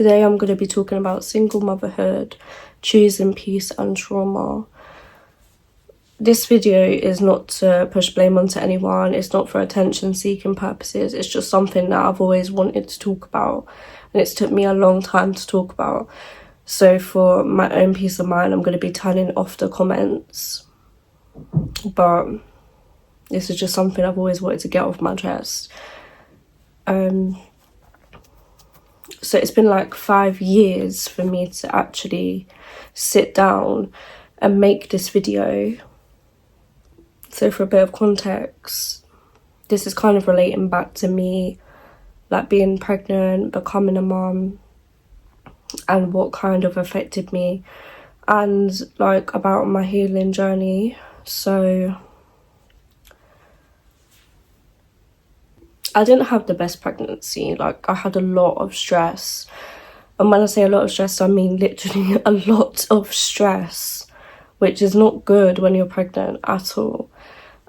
Today I'm going to be talking about single motherhood, choosing peace and trauma. This video is not to push blame onto anyone. It's not for attention seeking purposes. It's just something that I've always wanted to talk about, and it's took me a long time to talk about. So for my own peace of mind, I'm going to be turning off the comments, but this is just something I've always wanted to get off my chest. So it's been like 5 years for me to actually sit down and make this video. So for a bit of context, this is kind of relating back to me, like being pregnant, becoming a mum, and what kind of affected me, and like about my healing journey. So I didn't have the best pregnancy. Like, I had a lot of stress. And when I say a lot of stress, I mean literally a lot of stress, which is not good when you're pregnant at all.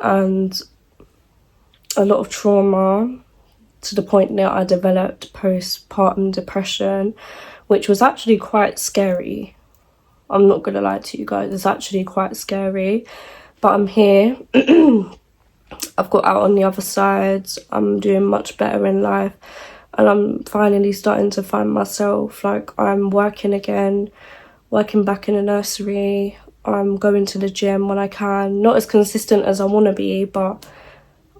And a lot of trauma, to the point that I developed postpartum depression, which was actually quite scary. I'm not going to lie to you guys, it's actually quite scary. But I'm here. I've got out on the other side. I'm doing much better in life, and I'm finally starting to find myself. Like, I'm working again, working back in a nursery. I'm going to the gym when I can. Not as consistent as I want to be, but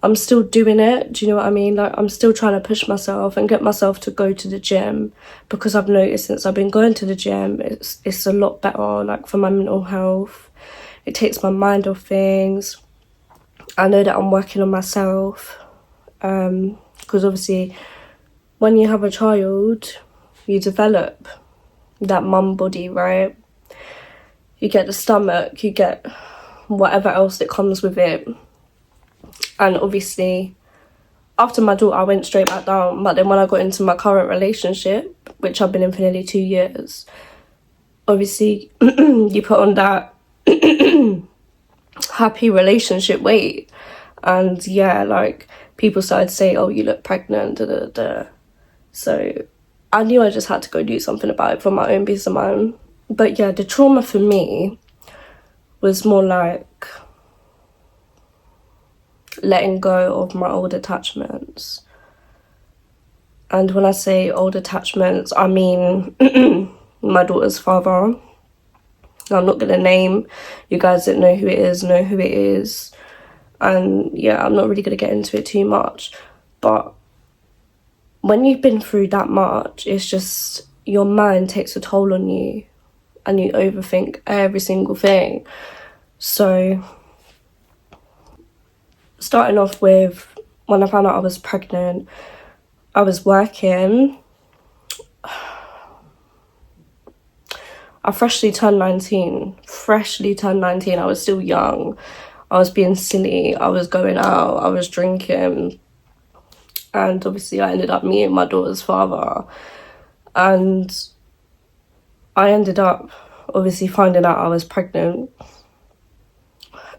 I'm still doing it. Do you know what I mean? Like, I'm still trying to push myself and get myself to go to the gym, because I've noticed since I've been going to the gym, it's a lot better, like, for my mental health. It takes my mind off things. I know that I'm working on myself, because obviously when you have a child, you develop that mum body, right? You get the stomach, you get whatever else that comes with it. And obviously after my daughter, I went straight back down. But then when I got into my current relationship, which I've been in for nearly 2 years, obviously you put on that happy relationship weight, and yeah, like, people started to say, oh, you look pregnant, da da da. So I knew I just had to go do something about it for my own peace of mind. But yeah, the trauma for me was more like letting go of my old attachments. And when I say old attachments, I mean my daughter's father. I'm not gonna name, you guys that know who it is, and yeah, I'm not really gonna get into it too much. But when you've been through that much, it's just, your mind takes a toll on you and you overthink every single thing. So starting off with, when I found out I was pregnant, I was working. I freshly turned 19. I was still young. I was being silly. I was going out. I was drinking. And obviously I ended up meeting my daughter's father. And I ended up obviously finding out I was pregnant.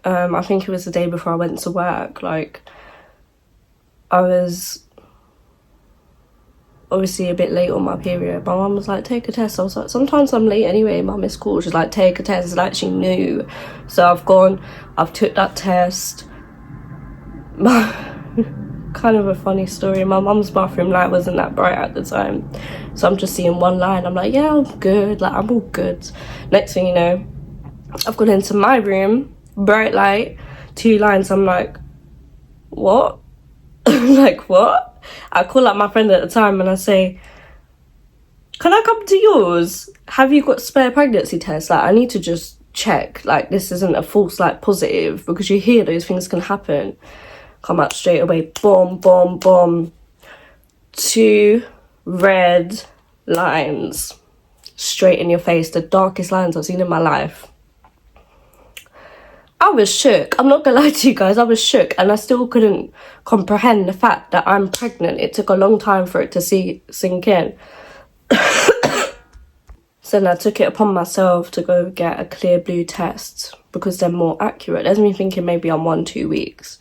I think it was the day before I went to work. Like, I was obviously a bit late on my period. My mum was like, take a test. I was like, sometimes I'm late anyway, mum, it's cool. She's like, take a test. Like, she knew. So I've took that test. Kind of a funny story, my mum's bathroom light wasn't that bright at the time, so I'm just seeing one line. I'm like, yeah, I'm good, like, I'm all good. Next thing you know, I've gone into my room, bright light, 2 lines. I'm like, what? Like, what? I call up my friend at the time and I say, can I come to yours? Have you got spare pregnancy tests? Like, I need to just check, like, this isn't a false, like, positive, because you hear those things can happen. Come out straight away, boom, boom, boom. 2 red lines straight in your face, the darkest lines I've seen in my life. I was shook. I'm not gonna lie to you guys, I was shook, and I still couldn't comprehend the fact that I'm pregnant. It took a long time for it to sink in. So then I took it upon myself to go get a clear blue test, because they're more accurate. There's me thinking maybe I'm 1-2 weeks.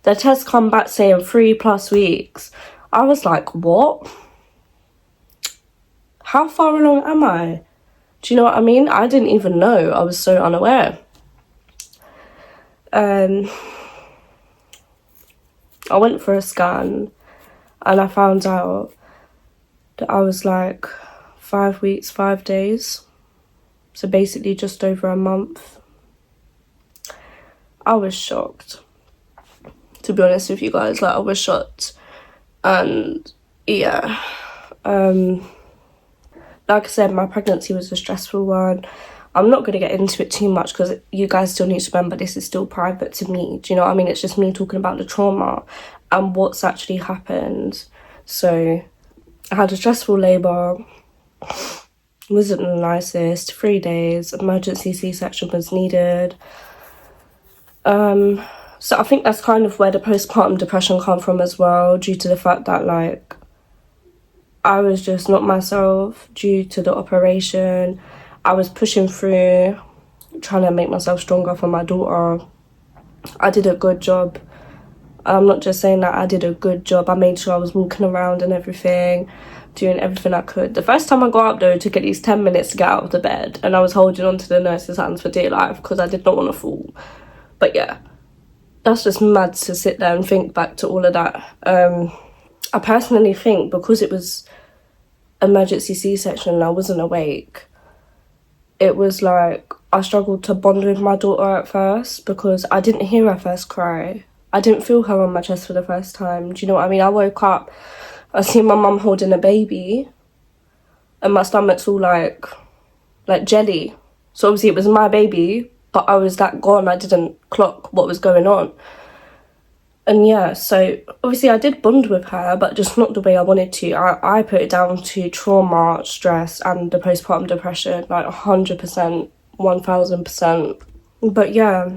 The test come back saying 3+ weeks. I was like, what? how far along am I? Do you know what I mean? I didn't even know. I was so unaware. I went for a scan and I found out that I was like 5 weeks, 5 days. So basically just over a month. I was shocked, to be honest with you guys. Like, I was shocked. And yeah, like I said, my pregnancy was a stressful one. I'm not going to get into it too much because you guys still need to remember this is still private to me. Do you know what I mean? It's just me talking about the trauma and what's actually happened. So I had a stressful labour. Wasn't the nicest. 3 days. Emergency C-section was needed. So I think that's kind of where the postpartum depression come from as well, due to the fact that, like, I was just not myself due to the operation. I was pushing through, trying to make myself stronger for my daughter. I did a good job. I'm not just saying that, I did a good job. I made sure I was walking around and everything, doing everything I could. The first time I got up, though, it took at least 10 minutes to get out of the bed, and I was holding on to the nurse's hands for dear life because I did not want to fall. But yeah, that's just mad to sit there and think back to all of that. I personally think because it was emergency C-section and I wasn't awake, it was like I struggled to bond with my daughter at first because I didn't hear her first cry. I didn't feel her on my chest for the first time. Do you know what I mean? I woke up, I see my mum holding a baby and my stomach's all like jelly. So obviously it was my baby, but I was that gone. I didn't clock what was going on. And yeah, so obviously I did bond with her, but just not the way I wanted to. I put it down to trauma, stress, and the postpartum depression, like 100%, 1000%. But yeah,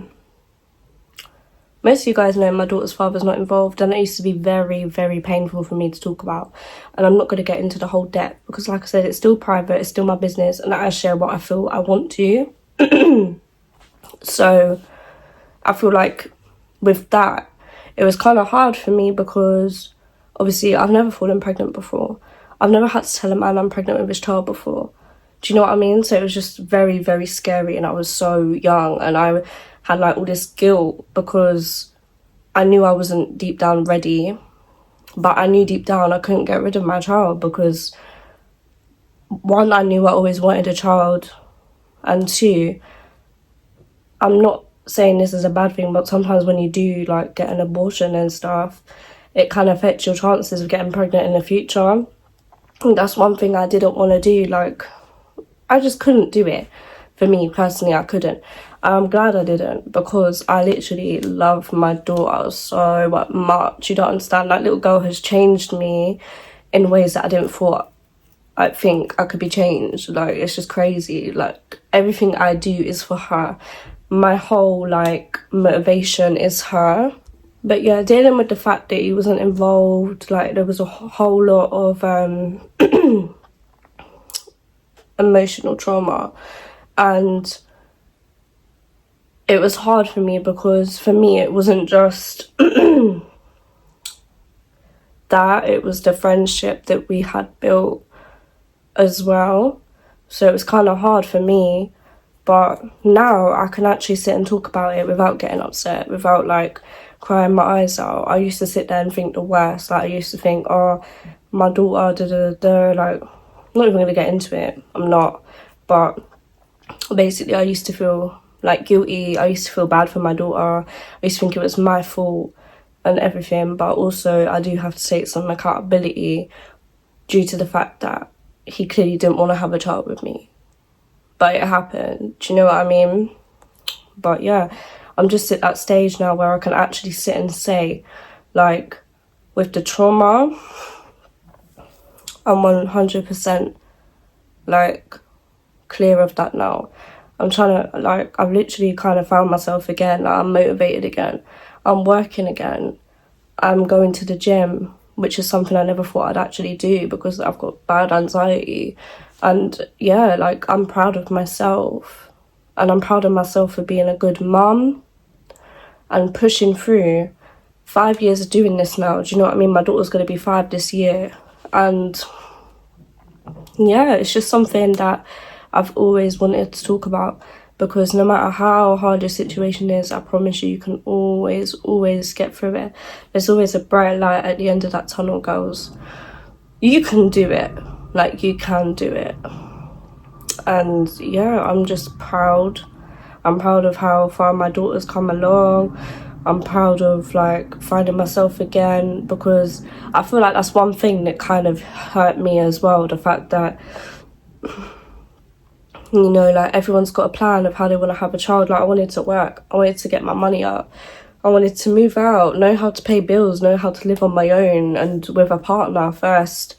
most of you guys know my daughter's father's not involved, and it used to be very, very painful for me to talk about. And I'm not going to get into the whole depth because, like I said, it's still private, it's still my business, and I share what I feel I want to. So I feel like with that, it was kind of hard for me because obviously I've never fallen pregnant before. I've never had to tell a man I'm pregnant with his child before. Do you know what I mean? So it was just very, very scary, and I was so young and I had like all this guilt because I knew I wasn't deep down ready, but I knew deep down I couldn't get rid of my child because, one, I knew I always wanted a child, and two, I'm not saying this is a bad thing, but sometimes when you do like get an abortion and stuff, it kind of affects your chances of getting pregnant in the future. And that's one thing I didn't want to do. Like, I just couldn't do it. For me personally, I couldn't. I'm glad I didn't because I literally love my daughter so much. You don't understand. That little girl has changed me in ways that I didn't think I could be changed. Like, it's just crazy. Like, everything I do is for her. My whole like motivation is her. But yeah, dealing with the fact that he wasn't involved, like there was a whole lot of emotional trauma, and it was hard for me because for me it wasn't just that, it was the friendship that we had built as well. So it was kind of hard for me. But now I can actually sit and talk about it without getting upset, without like crying my eyes out. I used to sit there and think the worst. Like, I used to think, oh, my daughter, like, I'm not even going to get into it. I'm not. But basically I used to feel like guilty. I used to feel bad for my daughter. I used to think it was my fault and everything. But also I do have to take some accountability due to the fact that he clearly didn't want to have a child with me. But it happened. Do you know what I mean? But yeah, I'm just at that stage now where I can actually sit and say, like, with the trauma, I'm 100% like clear of that now. I'm trying to, like, I've literally kind of found myself again. Like, I'm motivated again. I'm working again. I'm going to the gym, which is something I never thought I'd actually do because I've got bad anxiety. And yeah, like, I'm proud of myself, and I'm proud of myself for being a good mum and pushing through. 5 years of doing this now, do you know what I mean? My daughter's going to be 5 this year, and yeah, it's just something that I've always wanted to talk about, because no matter how hard your situation is, I promise you, you can always get through it. There's always a bright light at the end of that tunnel, girls. You can do it. Like, you can do it. And yeah, I'm just proud. I'm proud of how far my daughter's come along. I'm proud of, like, finding myself again, because I feel like that's one thing that kind of hurt me as well. The fact that, you know, like, everyone's got a plan of how they want to have a child. Like, I wanted to work. I wanted to get my money up. I wanted to move out, know how to pay bills, know how to live on my own and with a partner first.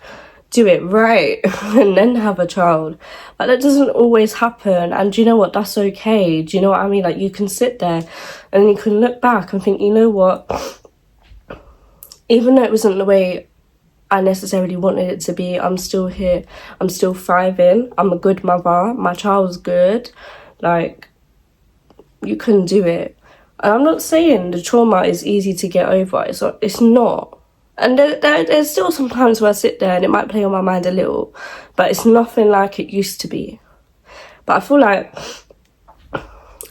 Do it right and then have a child. But that doesn't always happen, and do you know what, that's okay. Do you know what I mean? Like, you can sit there and you can look back and think, you know what, even though it wasn't the way I necessarily wanted it to be, I'm still here, I'm still thriving, I'm a good mother, my child's good. Like, you can do it. And I'm not saying the trauma is easy to get over, it's not. And there's still some times where I sit there and it might play on my mind a little, but it's nothing like it used to be. But I feel like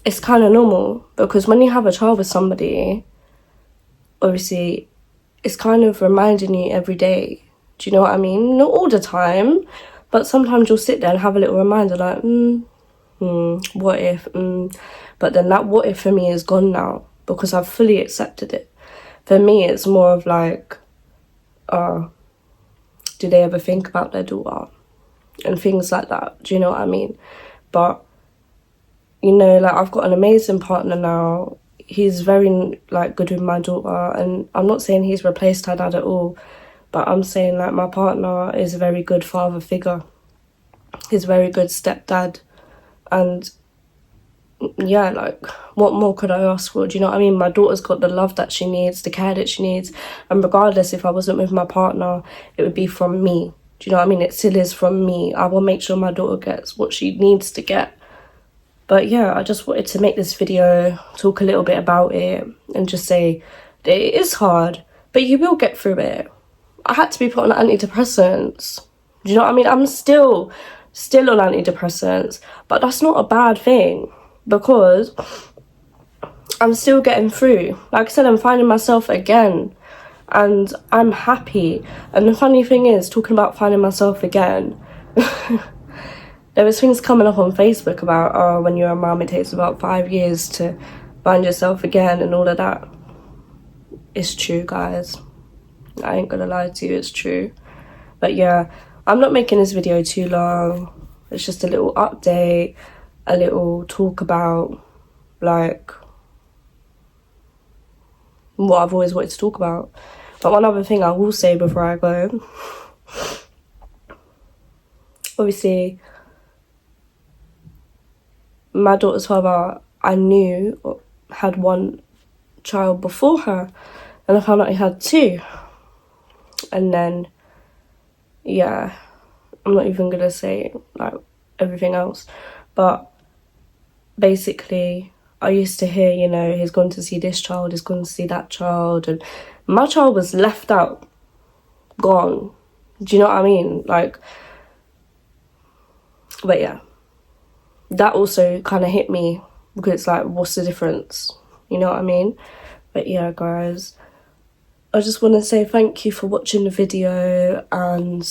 it's kind of normal, because when you have a child with somebody, obviously, it's kind of reminding you every day. Do you know what I mean? Not all the time, but sometimes you'll sit there and have a little reminder, like, what if? But then that what if for me is gone now, because I've fully accepted it. For me, it's more of like, do they ever think about their daughter? And things like that, do you know what I mean? But, you know, like, I've got an amazing partner now. He's very, like, good with my daughter, and I'm not saying he's replaced her dad at all, but I'm saying, like, my partner is a very good father figure. He's a very good stepdad, and yeah, like, what more could I ask for? Do you know what I mean? My daughter's got the love that she needs, the care that she needs, and regardless, if I wasn't with my partner, it would be from me. Do you know what I mean? It still is from me. I will make sure my daughter gets what she needs to get. But yeah, I just wanted to make this video, talk a little bit about it, and just say that it is hard, but you will get through it. I had to be put on antidepressants. Do you know what I mean? I'm still on antidepressants, but that's not a bad thing, because I'm still getting through. Like I said, I'm finding myself again, and I'm happy. And the funny thing is, talking about finding myself again, there was things coming up on Facebook about, oh, when you're a mum, it takes about 5 years to find yourself again and all of that. It's true, guys. I ain't gonna lie to you, it's true. But yeah, I'm not making this video too long. It's just a little update, a little talk about, like, what I've always wanted to talk about. But one other thing I will say before I go, obviously, my daughter's father, I knew, had one child before her, and I found out he had two. And then, yeah, I'm not even gonna say, like, everything else, but basically, I used to hear, you know, he's gone to see this child, he's gone to see that child, and my child was left out, gone. Do you know what I mean? Like, but yeah, that also kind of hit me, because it's like, what's the difference? You know what I mean? But yeah, guys, I just want to say thank you for watching the video, and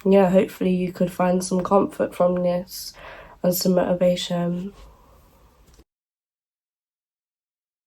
yeah, hopefully you could find some comfort from this and some motivation.